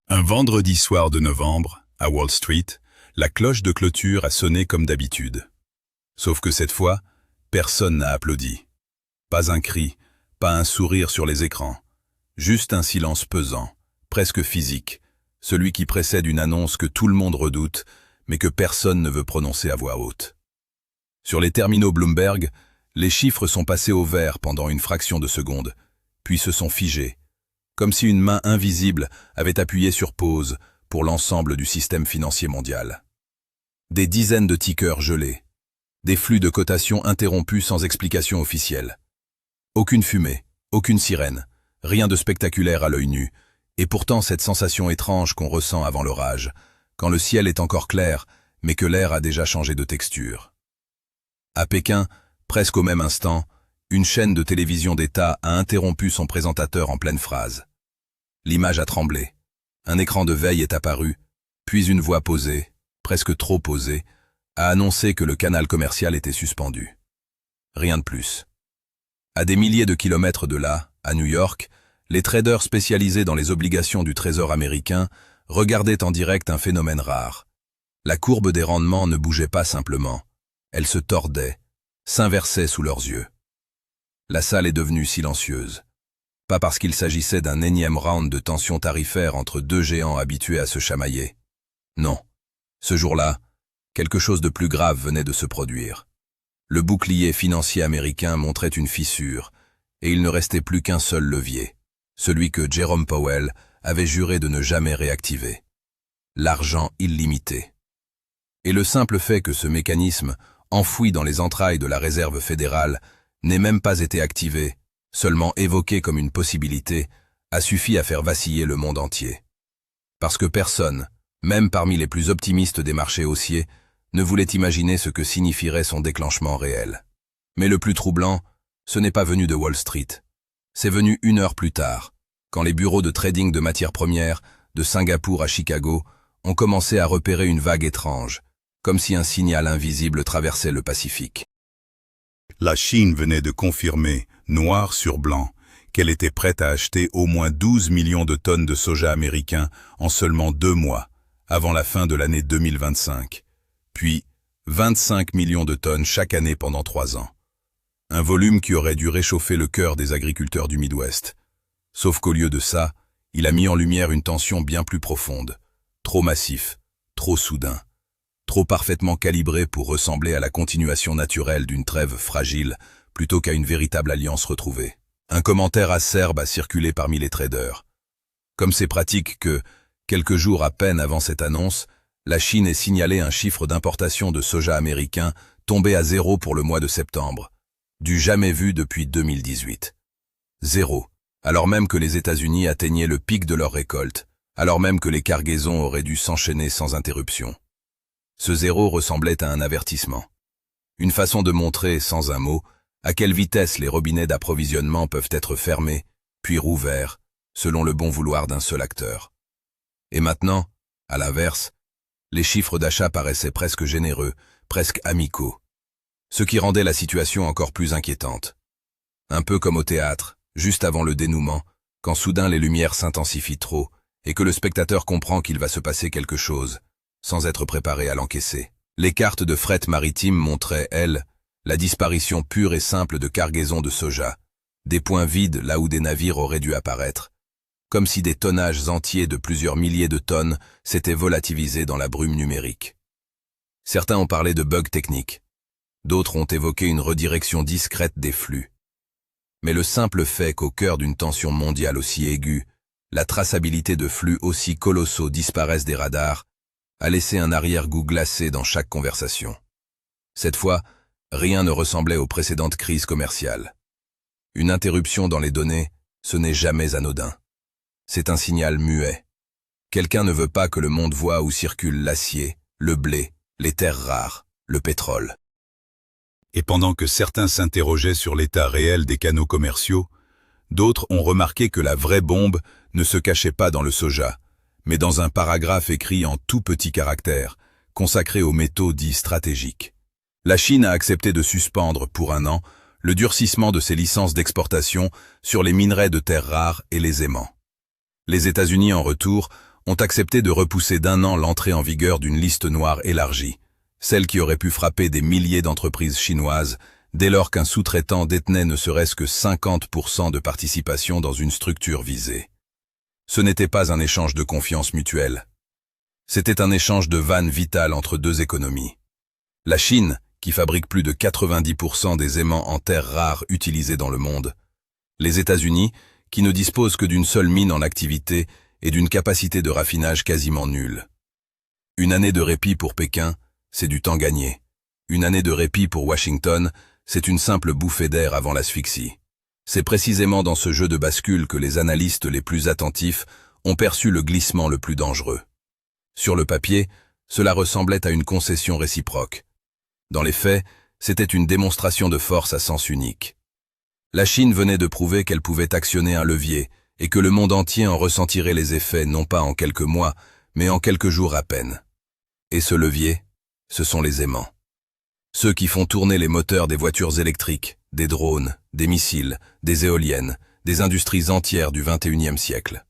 Un vendredi soir de novembre, à Wall Street, la cloche de clôture a sonné comme d'habitude. Sauf que cette fois, personne n'a applaudi. Pas un cri, pas un sourire sur les écrans. Juste un silence pesant, presque physique, celui qui précède une annonce que tout le monde redoute, mais que personne ne veut prononcer à voix haute. Sur les terminaux Bloomberg, les chiffres sont passés au vert pendant une fraction de seconde, puis se sont figés, comme si une main invisible avait appuyé sur pause pour l'ensemble du système financier mondial. Des dizaines de tickers gelés, des flux de cotation interrompus sans explication officielle. Aucune fumée, aucune sirène, rien de spectaculaire à l'œil nu, et pourtant cette sensation étrange qu'on ressent avant l'orage, quand le ciel est encore clair, mais que l'air a déjà changé de texture. À Pékin, presque au même instant, une chaîne de télévision d'État a interrompu son présentateur en pleine phrase. L'image a tremblé. Un écran de veille est apparu, puis une voix posée, presque trop posée, a annoncé que le canal commercial était suspendu. Rien de plus. À des milliers de kilomètres de là, à New York, les traders spécialisés dans les obligations du Trésor américain regardaient en direct un phénomène rare. La courbe des rendements ne bougeait pas simplement. Elle se tordait, s'inversait sous leurs yeux. La salle est devenue silencieuse. Pas parce qu'il s'agissait d'un énième round de tension tarifaire entre deux géants habitués à se chamailler. Non. Ce jour-là, quelque chose de plus grave venait de se produire. Le bouclier financier américain montrait une fissure, et il ne restait plus qu'un seul levier, celui que Jerome Powell avait juré de ne jamais réactiver. L'argent illimité. Et le simple fait que ce mécanisme, enfoui dans les entrailles de la Réserve fédérale, n'ait même pas été activé, seulement évoqué comme une possibilité, a suffi à faire vaciller le monde entier. Parce que personne, même parmi les plus optimistes des marchés haussiers, ne voulait imaginer ce que signifierait son déclenchement réel. Mais le plus troublant, ce n'est pas venu de Wall Street. C'est venu 1 heure plus tard, quand les bureaux de trading de matières premières, de Singapour à Chicago, ont commencé à repérer une vague étrange, comme si un signal invisible traversait le Pacifique. La Chine venait de confirmer, noir sur blanc, qu'elle était prête à acheter au moins 12 millions de tonnes de soja américain en seulement 2 mois, avant la fin de l'année 2025, puis 25 millions de tonnes chaque année pendant 3 ans. Un volume qui aurait dû réchauffer le cœur des agriculteurs du Midwest. Sauf qu'au lieu de ça, il a mis en lumière une tension bien plus profonde, trop massif, trop soudain, trop parfaitement calibré pour ressembler à la continuation naturelle d'une trêve fragile plutôt qu'à une véritable alliance retrouvée. Un commentaire acerbe a circulé parmi les traders. Comme c'est pratique que, quelques jours à peine avant cette annonce, la Chine ait signalé un chiffre d'importation de soja américain tombé à 0 pour le mois de septembre, du jamais vu depuis 2018. 0, alors même que les États-Unis atteignaient le pic de leur récolte, alors même que les cargaisons auraient dû s'enchaîner sans interruption. Ce 0 ressemblait à un avertissement. Une façon de montrer, sans un mot, à quelle vitesse les robinets d'approvisionnement peuvent être fermés, puis rouverts, selon le bon vouloir d'un seul acteur. Et maintenant, à l'inverse, les chiffres d'achat paraissaient presque généreux, presque amicaux, ce qui rendait la situation encore plus inquiétante. Un peu comme au théâtre, juste avant le dénouement, quand soudain les lumières s'intensifient trop, et que le spectateur comprend qu'il va se passer quelque chose, sans être préparé à l'encaisser. Les cartes de fret maritime montraient, elles, la disparition pure et simple de cargaisons de soja, des points vides là où des navires auraient dû apparaître, comme si des tonnages entiers de plusieurs milliers de tonnes s'étaient volatilisés dans la brume numérique. Certains ont parlé de bugs techniques, d'autres ont évoqué une redirection discrète des flux. Mais le simple fait qu'au cœur d'une tension mondiale aussi aiguë, la traçabilité de flux aussi colossaux disparaisse des radars, a laissé un arrière-goût glacé dans chaque conversation. Cette fois, rien ne ressemblait aux précédentes crises commerciales. Une interruption dans les données, ce n'est jamais anodin. C'est un signal muet. Quelqu'un ne veut pas que le monde voie où circule l'acier, le blé, les terres rares, le pétrole. Et pendant que certains s'interrogeaient sur l'état réel des canaux commerciaux, d'autres ont remarqué que la vraie bombe ne se cachait pas dans le soja, mais dans un paragraphe écrit en tout petits caractères, consacré aux métaux dits stratégiques. La Chine a accepté de suspendre, pour 1 an, le durcissement de ses licences d'exportation sur les minerais de terres rares et les aimants. Les États-Unis, en retour, ont accepté de repousser d'1 an l'entrée en vigueur d'une liste noire élargie, celle qui aurait pu frapper des milliers d'entreprises chinoises dès lors qu'un sous-traitant détenait ne serait-ce que 50% de participation dans une structure visée. Ce n'était pas un échange de confiance mutuelle. C'était un échange de vannes vitales entre deux économies. La Chine, qui fabrique plus de 90% des aimants en terres rares utilisés dans le monde. Les États-Unis, qui ne disposent que d'une seule mine en activité et d'une capacité de raffinage quasiment nulle. Une année de répit pour Pékin, c'est du temps gagné. Une année de répit pour Washington, c'est une simple bouffée d'air avant l'asphyxie. C'est précisément dans ce jeu de bascule que les analystes les plus attentifs ont perçu le glissement le plus dangereux. Sur le papier, cela ressemblait à une concession réciproque. Dans les faits, c'était une démonstration de force à sens unique. La Chine venait de prouver qu'elle pouvait actionner un levier et que le monde entier en ressentirait les effets non pas en quelques mois, mais en quelques jours à peine. Et ce levier, ce sont les aimants. Ceux qui font tourner les moteurs des voitures électriques, des drones, des missiles, des éoliennes, des industries entières du XXIe siècle.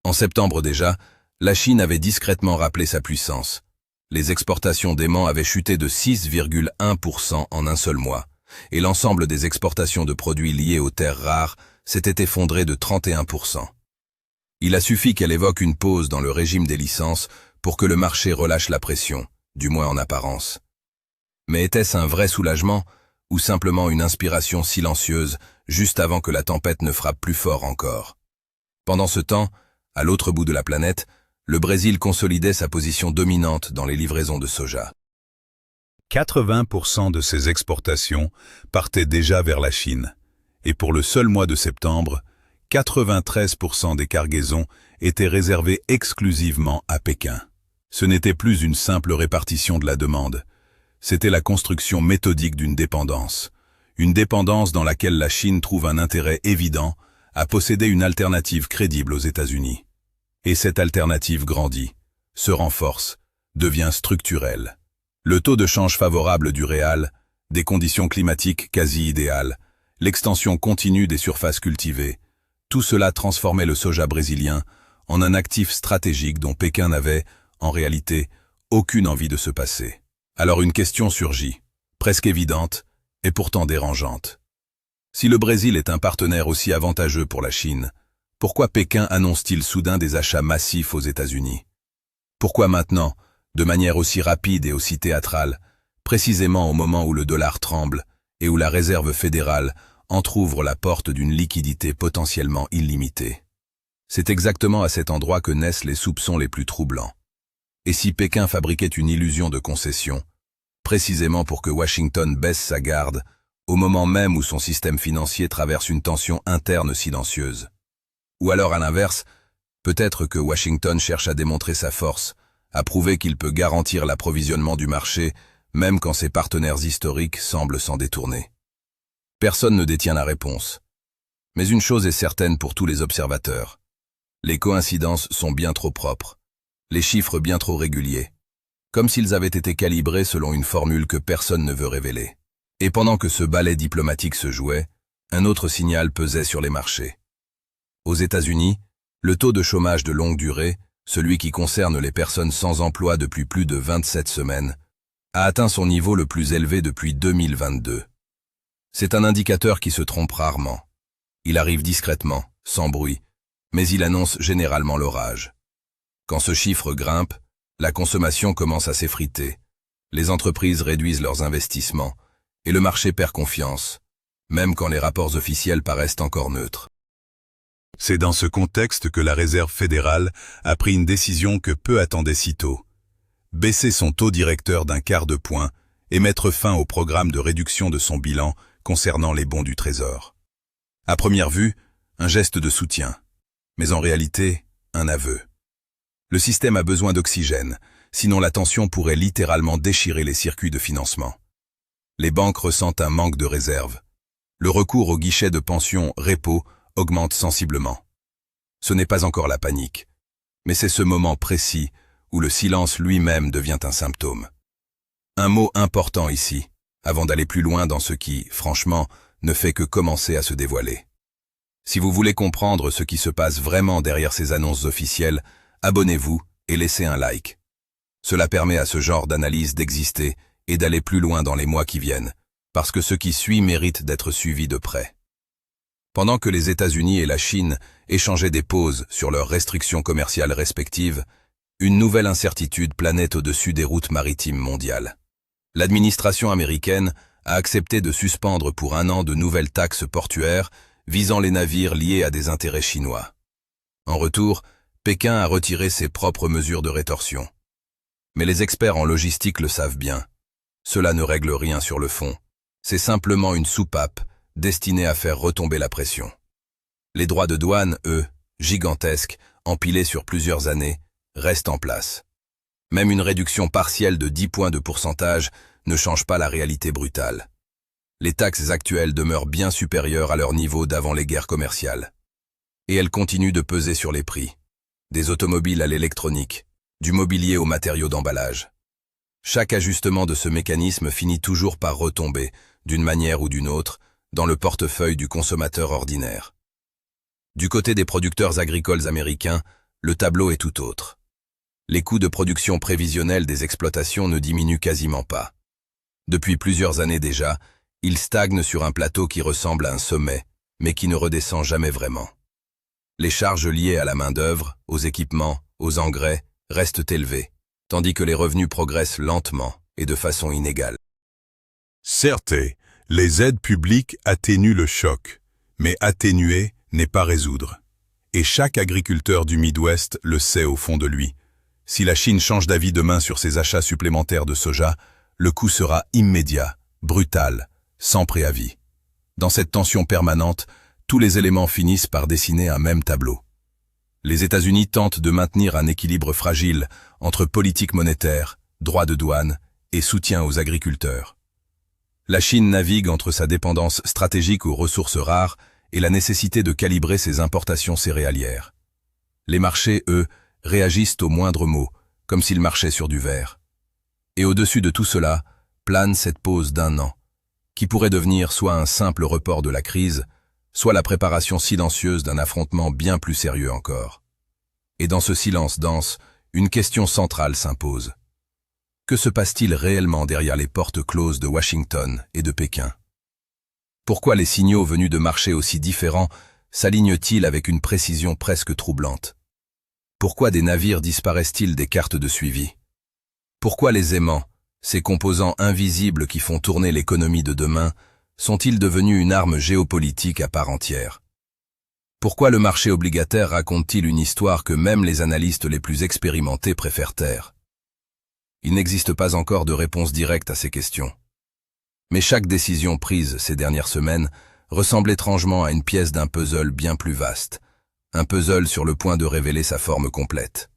En septembre déjà, la Chine avait discrètement rappelé sa puissance. Les exportations d'aimants avaient chuté de 6,1% en un seul mois, et l'ensemble des exportations de produits liés aux terres rares s'était effondré de 31%. Il a suffi qu'elle évoque une pause dans le régime des licences pour que le marché relâche la pression, du moins en apparence. Mais était-ce un vrai soulagement ou simplement une inspiration silencieuse juste avant que la tempête ne frappe plus fort encore? Pendant ce temps, à l'autre bout de la planète, le Brésil consolidait sa position dominante dans les livraisons de soja. 80% de ses exportations partaient déjà vers la Chine, et pour le seul mois de septembre, 93% des cargaisons étaient réservées exclusivement à Pékin. Ce n'était plus une simple répartition de la demande, c'était la construction méthodique d'une dépendance dans laquelle la Chine trouve un intérêt évident à posséder une alternative crédible aux États-Unis. Et cette alternative grandit, se renforce, devient structurelle. Le taux de change favorable du réal, des conditions climatiques quasi idéales, l'extension continue des surfaces cultivées, tout cela transformait le soja brésilien en un actif stratégique dont Pékin n'avait, en réalité, aucune envie de se passer. Alors une question surgit, presque évidente, et pourtant dérangeante. Si le Brésil est un partenaire aussi avantageux pour la Chine, pourquoi Pékin annonce-t-il soudain des achats massifs aux États-Unis? Pourquoi maintenant, de manière aussi rapide et aussi théâtrale, précisément au moment où le dollar tremble et où la Réserve fédérale entr'ouvre la porte d'une liquidité potentiellement illimitée? C'est exactement à cet endroit que naissent les soupçons les plus troublants. Et si Pékin fabriquait une illusion de concession, précisément pour que Washington baisse sa garde, au moment même où son système financier traverse une tension interne silencieuse? Ou alors à l'inverse, peut-être que Washington cherche à démontrer sa force, à prouver qu'il peut garantir l'approvisionnement du marché, même quand ses partenaires historiques semblent s'en détourner. Personne ne détient la réponse. Mais une chose est certaine pour tous les observateurs. Les coïncidences sont bien trop propres, les chiffres bien trop réguliers, comme s'ils avaient été calibrés selon une formule que personne ne veut révéler. Et pendant que ce ballet diplomatique se jouait, un autre signal pesait sur les marchés. Aux États-Unis, le taux de chômage de longue durée, celui qui concerne les personnes sans emploi depuis plus de 27 semaines, a atteint son niveau le plus élevé depuis 2022. C'est un indicateur qui se trompe rarement. Il arrive discrètement, sans bruit, mais il annonce généralement l'orage. Quand ce chiffre grimpe, la consommation commence à s'effriter, les entreprises réduisent leurs investissements, et le marché perd confiance, même quand les rapports officiels paraissent encore neutres. C'est dans ce contexte que la Réserve fédérale a pris une décision que peu attendaient si tôt. Baisser son taux directeur d'un quart de point et mettre fin au programme de réduction de son bilan concernant les bons du Trésor. À première vue, un geste de soutien, mais en réalité, un aveu. Le système a besoin d'oxygène, sinon la tension pourrait littéralement déchirer les circuits de financement. Les banques ressentent un manque de réserve. Le recours aux guichets de pension repo augmente sensiblement. Ce n'est pas encore la panique, mais c'est ce moment précis où le silence lui-même devient un symptôme. Un mot important ici, avant d'aller plus loin dans ce qui, franchement, ne fait que commencer à se dévoiler. Si vous voulez comprendre ce qui se passe vraiment derrière ces annonces officielles, abonnez-vous et laissez un like. Cela permet à ce genre d'analyse d'exister et d'aller plus loin dans les mois qui viennent, parce que ce qui suit mérite d'être suivi de près. Pendant que les États-Unis et la Chine échangeaient des pauses sur leurs restrictions commerciales respectives, une nouvelle incertitude planait au-dessus des routes maritimes mondiales. L'administration américaine a accepté de suspendre pour 1 an de nouvelles taxes portuaires visant les navires liés à des intérêts chinois. En retour, Pékin a retiré ses propres mesures de rétorsion. Mais les experts en logistique le savent bien. Cela ne règle rien sur le fond. C'est simplement une soupape destinée à faire retomber la pression. Les droits de douane, eux, gigantesques, empilés sur plusieurs années, restent en place. Même une réduction partielle de 10 points de pourcentage ne change pas la réalité brutale. Les taxes actuelles demeurent bien supérieures à leur niveau d'avant les guerres commerciales. Et elles continuent de peser sur les prix. Des automobiles à l'électronique, du mobilier aux matériaux d'emballage. Chaque ajustement de ce mécanisme finit toujours par retomber, d'une manière ou d'une autre, dans le portefeuille du consommateur ordinaire. Du côté des producteurs agricoles américains, le tableau est tout autre. Les coûts de production prévisionnels des exploitations ne diminuent quasiment pas. Depuis plusieurs années déjà, ils stagnent sur un plateau qui ressemble à un sommet, mais qui ne redescend jamais vraiment. Les charges liées à la main-d'œuvre, aux équipements, aux engrais, restent élevées, tandis que les revenus progressent lentement et de façon inégale. Certes, les aides publiques atténuent le choc, mais atténuer n'est pas résoudre. Et chaque agriculteur du Midwest le sait au fond de lui. Si la Chine change d'avis demain sur ses achats supplémentaires de soja, le coup sera immédiat, brutal, sans préavis. Dans cette tension permanente, tous les éléments finissent par dessiner un même tableau. Les États-Unis tentent de maintenir un équilibre fragile entre politique monétaire, droits de douane et soutien aux agriculteurs. La Chine navigue entre sa dépendance stratégique aux ressources rares et la nécessité de calibrer ses importations céréalières. Les marchés, eux, réagissent au moindre mot, comme s'ils marchaient sur du verre. Et au-dessus de tout cela, plane cette pause d'1 an, qui pourrait devenir soit un simple report de la crise, soit la préparation silencieuse d'un affrontement bien plus sérieux encore. Et dans ce silence dense, une question centrale s'impose. Que se passe-t-il réellement derrière les portes closes de Washington et de Pékin? Pourquoi les signaux venus de marchés aussi différents s'alignent-ils avec une précision presque troublante? Pourquoi des navires disparaissent-ils des cartes de suivi? Pourquoi les aimants, ces composants invisibles qui font tourner l'économie de demain, sont-ils devenus une arme géopolitique à part entière? Pourquoi le marché obligataire raconte-t-il une histoire que même les analystes les plus expérimentés préfèrent taire? Il n'existe pas encore de réponse directe à ces questions. Mais chaque décision prise ces dernières semaines ressemble étrangement à une pièce d'un puzzle bien plus vaste, un puzzle sur le point de révéler sa forme complète.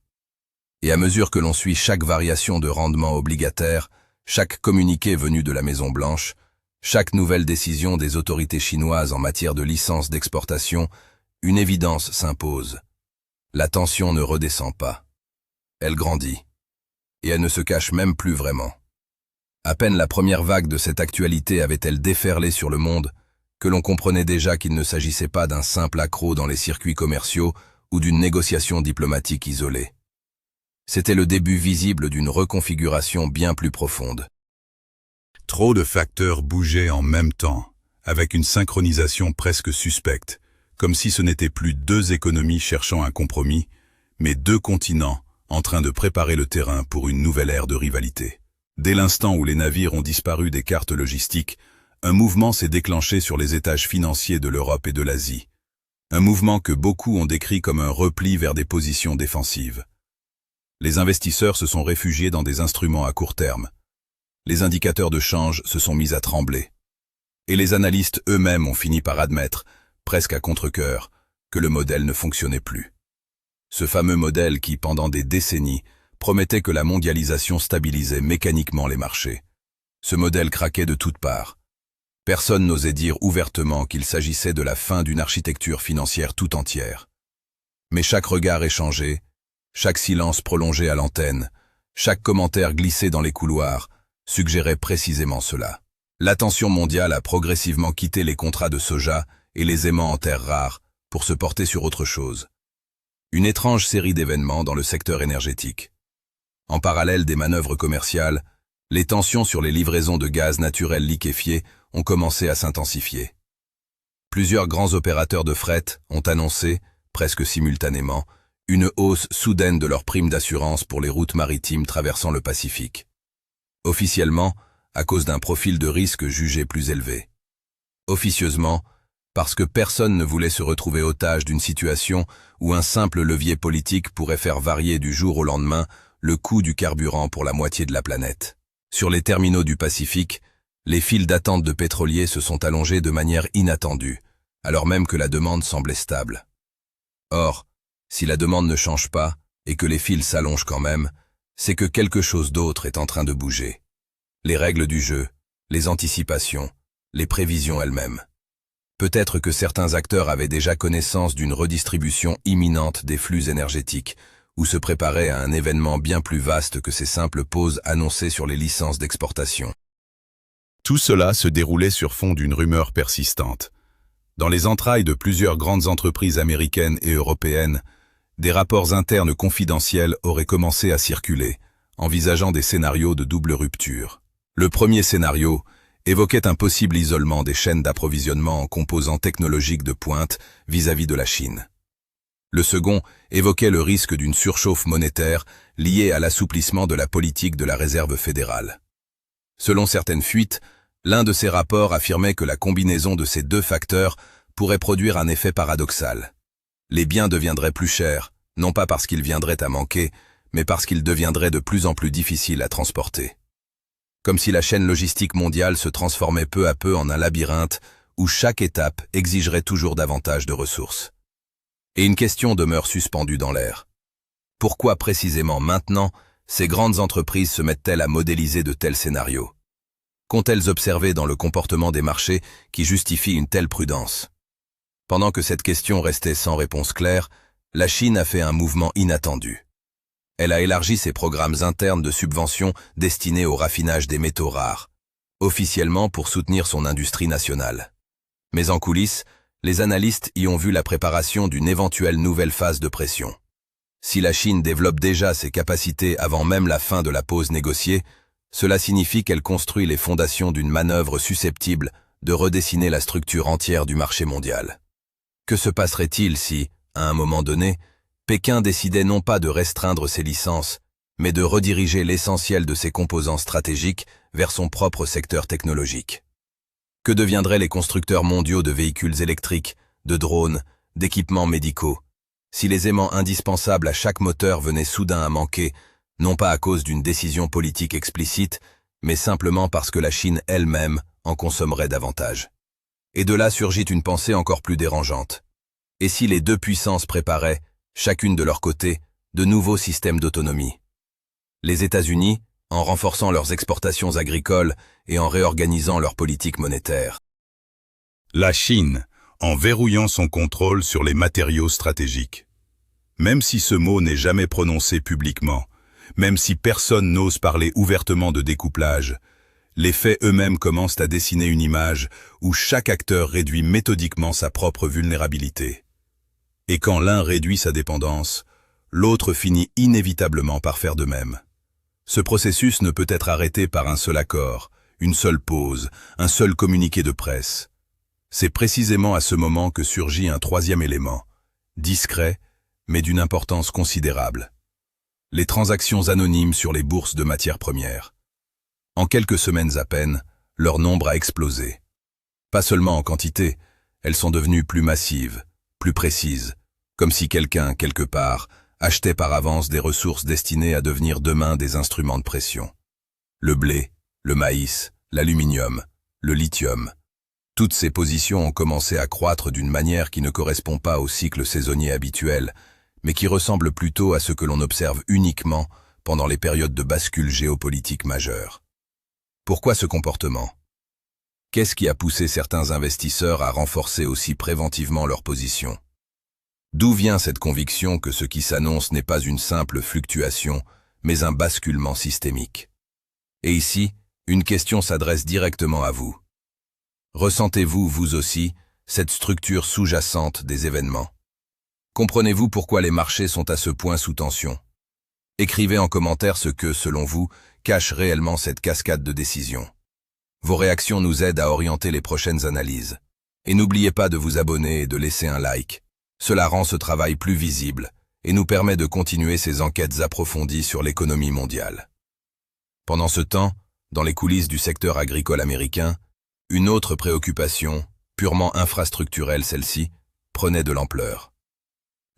Et à mesure que l'on suit chaque variation de rendement obligataire, chaque communiqué venu de la Maison-Blanche, chaque nouvelle décision des autorités chinoises en matière de licence d'exportation, une évidence s'impose. La tension ne redescend pas. Elle grandit. Et elle ne se cache même plus vraiment. À peine la première vague de cette actualité avait-elle déferlé sur le monde, que l'on comprenait déjà qu'il ne s'agissait pas d'un simple accroc dans les circuits commerciaux ou d'une négociation diplomatique isolée. C'était le début visible d'une reconfiguration bien plus profonde. Trop de facteurs bougeaient en même temps, avec une synchronisation presque suspecte, comme si ce n'étaient plus 2 économies cherchant un compromis, mais 2 continents en train de préparer le terrain pour une nouvelle ère de rivalité. Dès l'instant où les navires ont disparu des cartes logistiques, un mouvement s'est déclenché sur les étages financiers de l'Europe et de l'Asie. Un mouvement que beaucoup ont décrit comme un repli vers des positions défensives. Les investisseurs se sont réfugiés dans des instruments à court terme. Les indicateurs de change se sont mis à trembler. Et les analystes eux-mêmes ont fini par admettre, presque à contre-cœur, que le modèle ne fonctionnait plus. Ce fameux modèle qui, pendant des décennies, promettait que la mondialisation stabilisait mécaniquement les marchés. Ce modèle craquait de toutes parts. Personne n'osait dire ouvertement qu'il s'agissait de la fin d'une architecture financière tout entière. Mais chaque regard échangé, chaque silence prolongé à l'antenne, chaque commentaire glissé dans les couloirs, suggérait précisément cela. L'attention mondiale a progressivement quitté les contrats de soja et les aimants en terres rares pour se porter sur autre chose. Une étrange série d'événements dans le secteur énergétique. En parallèle des manœuvres commerciales, les tensions sur les livraisons de gaz naturel liquéfié ont commencé à s'intensifier. Plusieurs grands opérateurs de fret ont annoncé, presque simultanément, une hausse soudaine de leurs primes d'assurance pour les routes maritimes traversant le Pacifique. Officiellement, à cause d'un profil de risque jugé plus élevé. Officieusement, parce que personne ne voulait se retrouver otage d'une situation où un simple levier politique pourrait faire varier du jour au lendemain le coût du carburant pour la moitié de la planète. Sur les terminaux du Pacifique, les files d'attente de pétroliers se sont allongées de manière inattendue, alors même que la demande semblait stable. Or, si la demande ne change pas et que les files s'allongent quand même, c'est que quelque chose d'autre est en train de bouger. Les règles du jeu, les anticipations, les prévisions elles-mêmes. Peut-être que certains acteurs avaient déjà connaissance d'une redistribution imminente des flux énergétiques, ou se préparaient à un événement bien plus vaste que ces simples pauses annoncées sur les licences d'exportation. Tout cela se déroulait sur fond d'une rumeur persistante. Dans les entrailles de plusieurs grandes entreprises américaines et européennes, des rapports internes confidentiels auraient commencé à circuler, envisageant des scénarios de double rupture. Le premier scénario évoquait un possible isolement des chaînes d'approvisionnement en composants technologiques de pointe vis-à-vis de la Chine. Le second évoquait le risque d'une surchauffe monétaire liée à l'assouplissement de la politique de la Réserve fédérale. Selon certaines fuites, l'un de ces rapports affirmait que la combinaison de ces deux facteurs pourrait produire un effet paradoxal. Les biens deviendraient plus chers, non pas parce qu'ils viendraient à manquer, mais parce qu'ils deviendraient de plus en plus difficiles à transporter. Comme si la chaîne logistique mondiale se transformait peu à peu en un labyrinthe où chaque étape exigerait toujours davantage de ressources. Et une question demeure suspendue dans l'air. Pourquoi précisément maintenant, ces grandes entreprises se mettent-elles à modéliser de tels scénarios? Qu'ont-elles observé dans le comportement des marchés qui justifie une telle prudence? Pendant que cette question restait sans réponse claire, la Chine a fait un mouvement inattendu. Elle a élargi ses programmes internes de subventions destinés au raffinage des métaux rares, officiellement pour soutenir son industrie nationale. Mais en coulisses, les analystes y ont vu la préparation d'une éventuelle nouvelle phase de pression. Si la Chine développe déjà ses capacités avant même la fin de la pause négociée, cela signifie qu'elle construit les fondations d'une manœuvre susceptible de redessiner la structure entière du marché mondial. Que se passerait-il si, à un moment donné, Pékin décidait non pas de restreindre ses licences, mais de rediriger l'essentiel de ses composants stratégiques vers son propre secteur technologique? Que deviendraient les constructeurs mondiaux de véhicules électriques, de drones, d'équipements médicaux, si les aimants indispensables à chaque moteur venaient soudain à manquer, non pas à cause d'une décision politique explicite, mais simplement parce que la Chine elle-même en consommerait davantage? Et de là surgit une pensée encore plus dérangeante. Et si les deux puissances préparaient, chacune de leur côté, de nouveaux systèmes d'autonomie? Les États-Unis, en renforçant leurs exportations agricoles et en réorganisant leur politique monétaire. La Chine, en verrouillant son contrôle sur les matériaux stratégiques. Même si ce mot n'est jamais prononcé publiquement, même si personne n'ose parler ouvertement de découplage, les faits eux-mêmes commencent à dessiner une image où chaque acteur réduit méthodiquement sa propre vulnérabilité. Et quand l'un réduit sa dépendance, l'autre finit inévitablement par faire de même. Ce processus ne peut être arrêté par un seul accord, une seule pause, un seul communiqué de presse. C'est précisément à ce moment que surgit un troisième élément, discret, mais d'une importance considérable. Les transactions anonymes sur les bourses de matières premières. En quelques semaines à peine, leur nombre a explosé. Pas seulement en quantité, elles sont devenues plus massives, plus précises, comme si quelqu'un, quelque part, achetait par avance des ressources destinées à devenir demain des instruments de pression. Le blé, le maïs, l'aluminium, le lithium. Toutes ces positions ont commencé à croître d'une manière qui ne correspond pas au cycle saisonnier habituel, mais qui ressemble plutôt à ce que l'on observe uniquement pendant les périodes de bascule géopolitique majeure. Pourquoi ce comportement? Qu'est-ce qui a poussé certains investisseurs à renforcer aussi préventivement leur position? D'où vient cette conviction que ce qui s'annonce n'est pas une simple fluctuation, mais un basculement systémique? Et ici, une question s'adresse directement à vous. Ressentez-vous, vous aussi, cette structure sous-jacente des événements? Comprenez-vous pourquoi les marchés sont à ce point sous tension? Écrivez en commentaire ce que, selon vous, cache réellement cette cascade de décisions. Vos réactions nous aident à orienter les prochaines analyses. Et n'oubliez pas de vous abonner et de laisser un like. Cela rend ce travail plus visible et nous permet de continuer ces enquêtes approfondies sur l'économie mondiale. Pendant ce temps, dans les coulisses du secteur agricole américain, une autre préoccupation, purement infrastructurelle celle-ci, prenait de l'ampleur.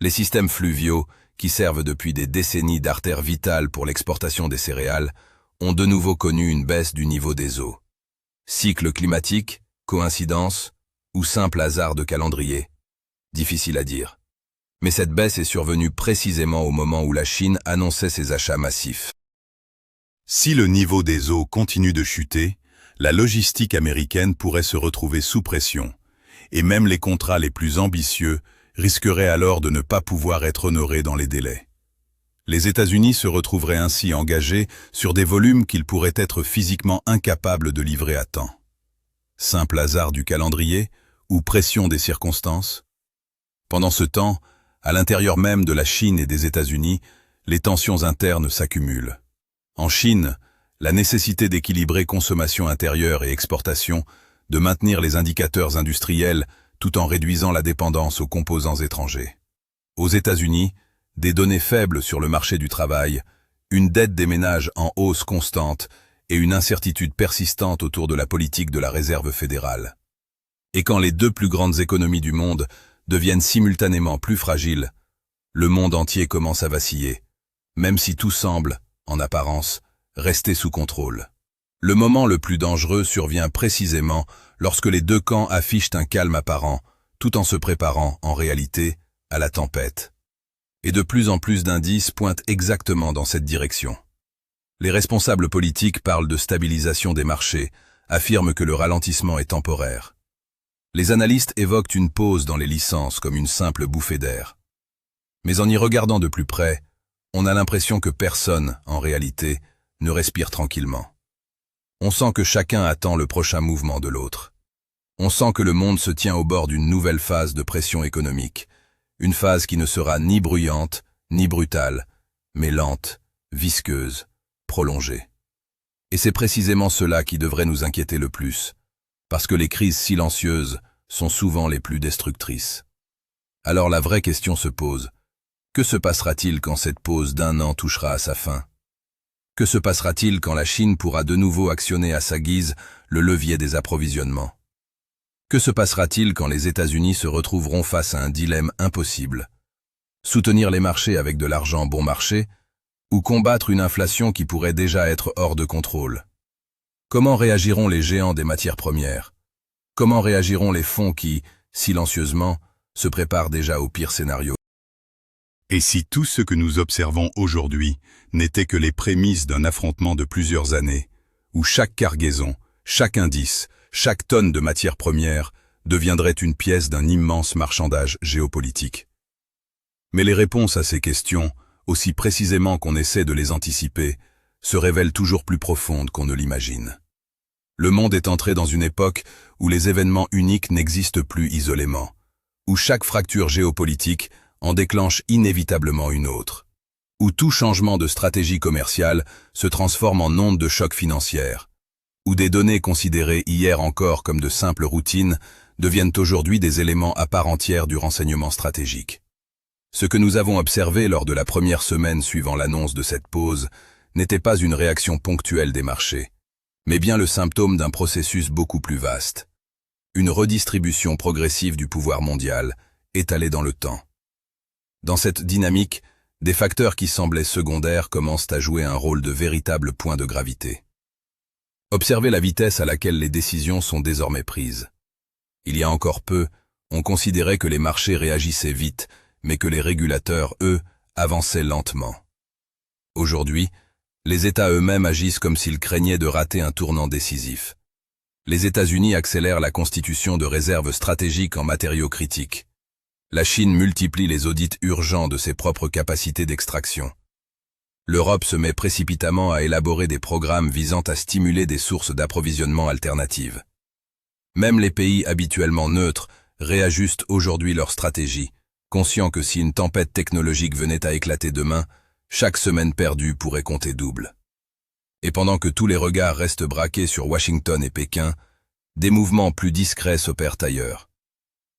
Les systèmes fluviaux, qui servent depuis des décennies d'artères vitales pour l'exportation des céréales, ont de nouveau connu une baisse du niveau des eaux. Cycle climatique, coïncidence ou simple hasard de calendrier? Difficile à dire. Mais cette baisse est survenue précisément au moment où la Chine annonçait ses achats massifs. Si le niveau des eaux continue de chuter, la logistique américaine pourrait se retrouver sous pression, et même les contrats les plus ambitieux risqueraient alors de ne pas pouvoir être honorés dans les délais. Les États-Unis se retrouveraient ainsi engagés sur des volumes qu'ils pourraient être physiquement incapables de livrer à temps. Simple hasard du calendrier ou pression des circonstances? Pendant ce temps, à l'intérieur même de la Chine et des États-Unis, les tensions internes s'accumulent. En Chine, la nécessité d'équilibrer consommation intérieure et exportation, de maintenir les indicateurs industriels tout en réduisant la dépendance aux composants étrangers. Aux États-Unis, des données faibles sur le marché du travail, une dette des ménages en hausse constante et une incertitude persistante autour de la politique de la Réserve fédérale. Et quand les deux plus grandes économies du monde deviennent simultanément plus fragiles, le monde entier commence à vaciller, même si tout semble, en apparence, rester sous contrôle. Le moment le plus dangereux survient précisément lorsque les deux camps affichent un calme apparent, tout en se préparant, en réalité, à la tempête. Et de plus en plus d'indices pointent exactement dans cette direction. Les responsables politiques parlent de stabilisation des marchés, affirment que le ralentissement est temporaire. Les analystes évoquent une pause dans les licences comme une simple bouffée d'air. Mais en y regardant de plus près, on a l'impression que personne, en réalité, ne respire tranquillement. On sent que chacun attend le prochain mouvement de l'autre. On sent que le monde se tient au bord d'une nouvelle phase de pression économique, une phase qui ne sera ni bruyante, ni brutale, mais lente, visqueuse, prolongée. Et c'est précisément cela qui devrait nous inquiéter le plus, parce que les crises silencieuses sont souvent les plus destructrices. Alors la vraie question se pose, que se passera-t-il quand cette pause d'un an touchera à sa fin? Que se passera-t-il quand la Chine pourra de nouveau actionner à sa guise le levier des approvisionnements? Que se passera-t-il quand les États-Unis se retrouveront face à un dilemme impossible? Soutenir les marchés avec de l'argent bon marché ou combattre une inflation qui pourrait déjà être hors de contrôle? Comment réagiront les géants des matières premières? Comment réagiront les fonds qui, silencieusement, se préparent déjà au pire scénario? Et si tout ce que nous observons aujourd'hui n'était que les prémices d'un affrontement de plusieurs années, où chaque cargaison, chaque indice, chaque tonne de matières premières deviendrait une pièce d'un immense marchandage géopolitique? Mais les réponses à ces questions, aussi précisément qu'on essaie de les anticiper, se révèlent toujours plus profondes qu'on ne l'imagine. Le monde est entré dans une époque où les événements uniques n'existent plus isolément, où chaque fracture géopolitique en déclenche inévitablement une autre, où tout changement de stratégie commerciale se transforme en onde de choc financière, où des données considérées hier encore comme de simples routines deviennent aujourd'hui des éléments à part entière du renseignement stratégique. Ce que nous avons observé lors de la première semaine suivant l'annonce de cette pause n'était pas une réaction ponctuelle des marchés, mais bien le symptôme d'un processus beaucoup plus vaste. Une redistribution progressive du pouvoir mondial, étalée dans le temps. Dans cette dynamique, des facteurs qui semblaient secondaires commencent à jouer un rôle de véritable point de gravité. Observez la vitesse à laquelle les décisions sont désormais prises. Il y a encore peu, on considérait que les marchés réagissaient vite, mais que les régulateurs, eux, avançaient lentement. Aujourd'hui, les États eux-mêmes agissent comme s'ils craignaient de rater un tournant décisif. Les États-Unis accélèrent la constitution de réserves stratégiques en matériaux critiques. La Chine multiplie les audits urgents de ses propres capacités d'extraction. L'Europe se met précipitamment à élaborer des programmes visant à stimuler des sources d'approvisionnement alternatives. Même les pays habituellement neutres réajustent aujourd'hui leur stratégie, conscient que si une tempête technologique venait à éclater demain, chaque semaine perdue pourrait compter double. Et pendant que tous les regards restent braqués sur Washington et Pékin, des mouvements plus discrets s'opèrent ailleurs.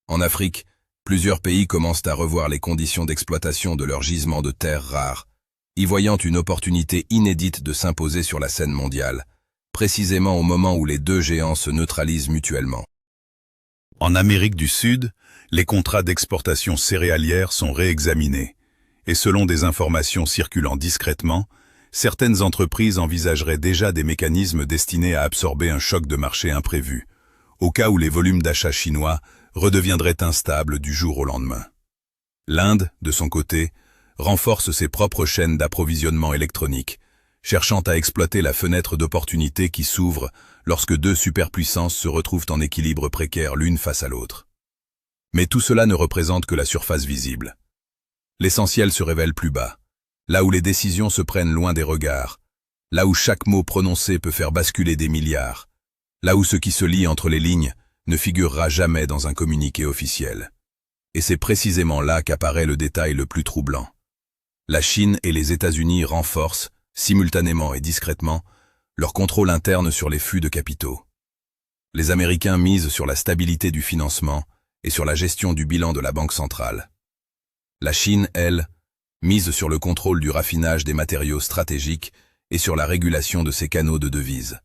En Afrique, plusieurs pays commencent à revoir les conditions d'exploitation de leurs gisements de terres rares, y voyant une opportunité inédite de s'imposer sur la scène mondiale, précisément au moment où les deux géants se neutralisent mutuellement. En Amérique du Sud, les contrats d'exportation céréalière sont réexaminés, et selon des informations circulant discrètement, certaines entreprises envisageraient déjà des mécanismes destinés à absorber un choc de marché imprévu, au cas où les volumes d'achats chinois redeviendraient instables du jour au lendemain. L'Inde, de son côté, renforce ses propres chaînes d'approvisionnement électronique, cherchant à exploiter la fenêtre d'opportunité qui s'ouvre lorsque deux superpuissances se retrouvent en équilibre précaire l'une face à l'autre. Mais tout cela ne représente que la surface visible. L'essentiel se révèle plus bas, là où les décisions se prennent loin des regards, là où chaque mot prononcé peut faire basculer des milliards, là où ce qui se lit entre les lignes ne figurera jamais dans un communiqué officiel. Et c'est précisément là qu'apparaît le détail le plus troublant. La Chine et les États-Unis renforcent, simultanément et discrètement, leur contrôle interne sur les flux de capitaux. Les Américains misent sur la stabilité du financement et sur la gestion du bilan de la Banque centrale. La Chine, elle, mise sur le contrôle du raffinage des matériaux stratégiques et sur la régulation de ses canaux de devises.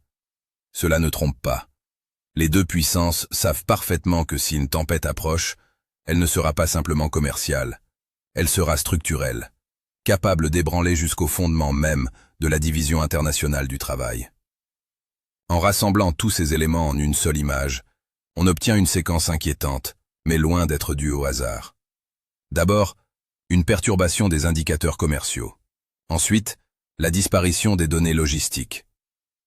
Cela ne trompe pas. Les deux puissances savent parfaitement que si une tempête approche, elle ne sera pas simplement commerciale, elle sera structurelle, capable d'ébranler jusqu'au fondement même de la division internationale du travail. En rassemblant tous ces éléments en une seule image, on obtient une séquence inquiétante, mais loin d'être due au hasard. D'abord, une perturbation des indicateurs commerciaux. Ensuite, la disparition des données logistiques.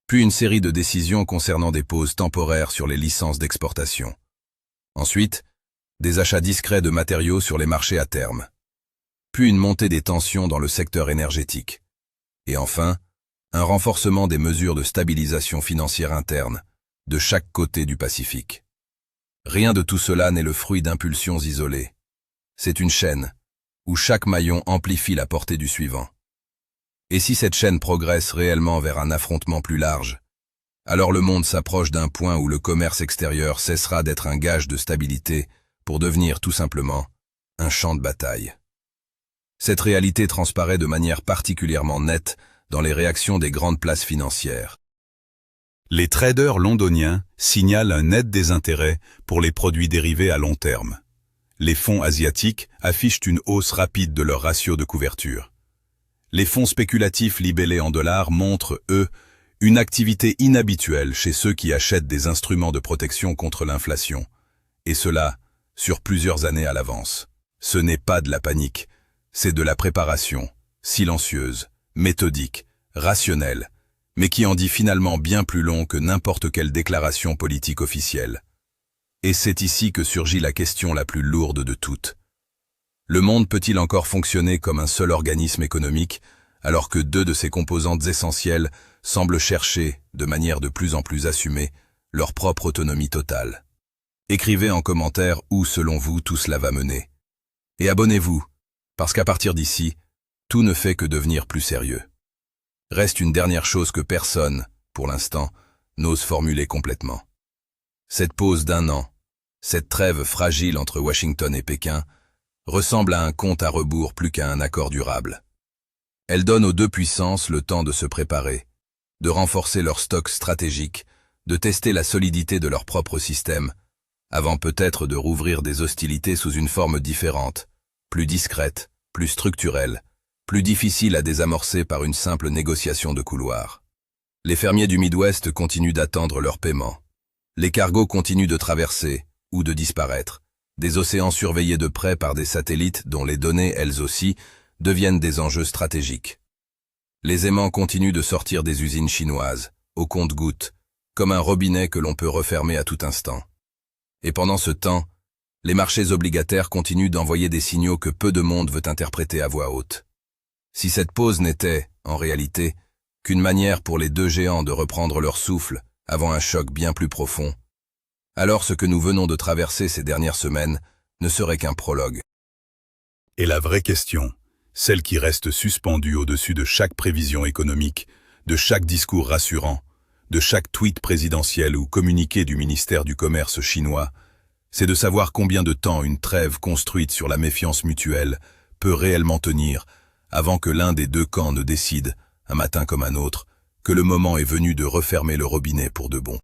Puis une série de décisions concernant des pauses temporaires sur les licences d'exportation. Ensuite, des achats discrets de matériaux sur les marchés à terme. Puis une montée des tensions dans le secteur énergétique. Et enfin, un renforcement des mesures de stabilisation financière interne, de chaque côté du Pacifique. Rien de tout cela n'est le fruit d'impulsions isolées. C'est une chaîne, où chaque maillon amplifie la portée du suivant. Et si cette chaîne progresse réellement vers un affrontement plus large, alors le monde s'approche d'un point où le commerce extérieur cessera d'être un gage de stabilité pour devenir tout simplement un champ de bataille. Cette réalité transparaît de manière particulièrement nette dans les réactions des grandes places financières. Les traders londoniens signalent un net désintérêt pour les produits dérivés à long terme. Les fonds asiatiques affichent une hausse rapide de leur ratio de couverture. Les fonds spéculatifs libellés en dollars montrent, eux, une activité inhabituelle chez ceux qui achètent des instruments de protection contre l'inflation, et cela sur plusieurs années à l'avance. Ce n'est pas de la panique, c'est de la préparation, silencieuse, méthodique, rationnelle, mais qui en dit finalement bien plus long que n'importe quelle déclaration politique officielle. Et c'est ici que surgit la question la plus lourde de toutes. Le monde peut-il encore fonctionner comme un seul organisme économique, alors que deux de ses composantes essentielles semblent chercher, de manière de plus en plus assumée, leur propre autonomie totale? Écrivez en commentaire où, selon vous, tout cela va mener. Et abonnez-vous, parce qu'à partir d'ici, tout ne fait que devenir plus sérieux. Reste une dernière chose que personne, pour l'instant, n'ose formuler complètement. Cette pause d'un an, cette trêve fragile entre Washington et Pékin, ressemble à un compte à rebours plus qu'à un accord durable. Elle donne aux deux puissances le temps de se préparer, de renforcer leurs stocks stratégiques, de tester la solidité de leur propre système, avant peut-être de rouvrir des hostilités sous une forme différente, plus discrète, plus structurelle, plus difficile à désamorcer par une simple négociation de couloir. Les fermiers du Midwest continuent d'attendre leur paiement. Les cargos continuent de traverser, ou de disparaître, des océans surveillés de près par des satellites dont les données, elles aussi, deviennent des enjeux stratégiques. Les aimants continuent de sortir des usines chinoises, au compte-gouttes, comme un robinet que l'on peut refermer à tout instant. Et pendant ce temps, les marchés obligataires continuent d'envoyer des signaux que peu de monde veut interpréter à voix haute. Si cette pause n'était, en réalité, qu'une manière pour les deux géants de reprendre leur souffle avant un choc bien plus profond, alors ce que nous venons de traverser ces dernières semaines ne serait qu'un prologue. Et la vraie question, celle qui reste suspendue au-dessus de chaque prévision économique, de chaque discours rassurant, de chaque tweet présidentiel ou communiqué du ministère du Commerce chinois, c'est de savoir combien de temps une trêve construite sur la méfiance mutuelle peut réellement tenir avant que l'un des deux camps ne décide, un matin comme un autre, que le moment est venu de refermer le robinet pour de bon.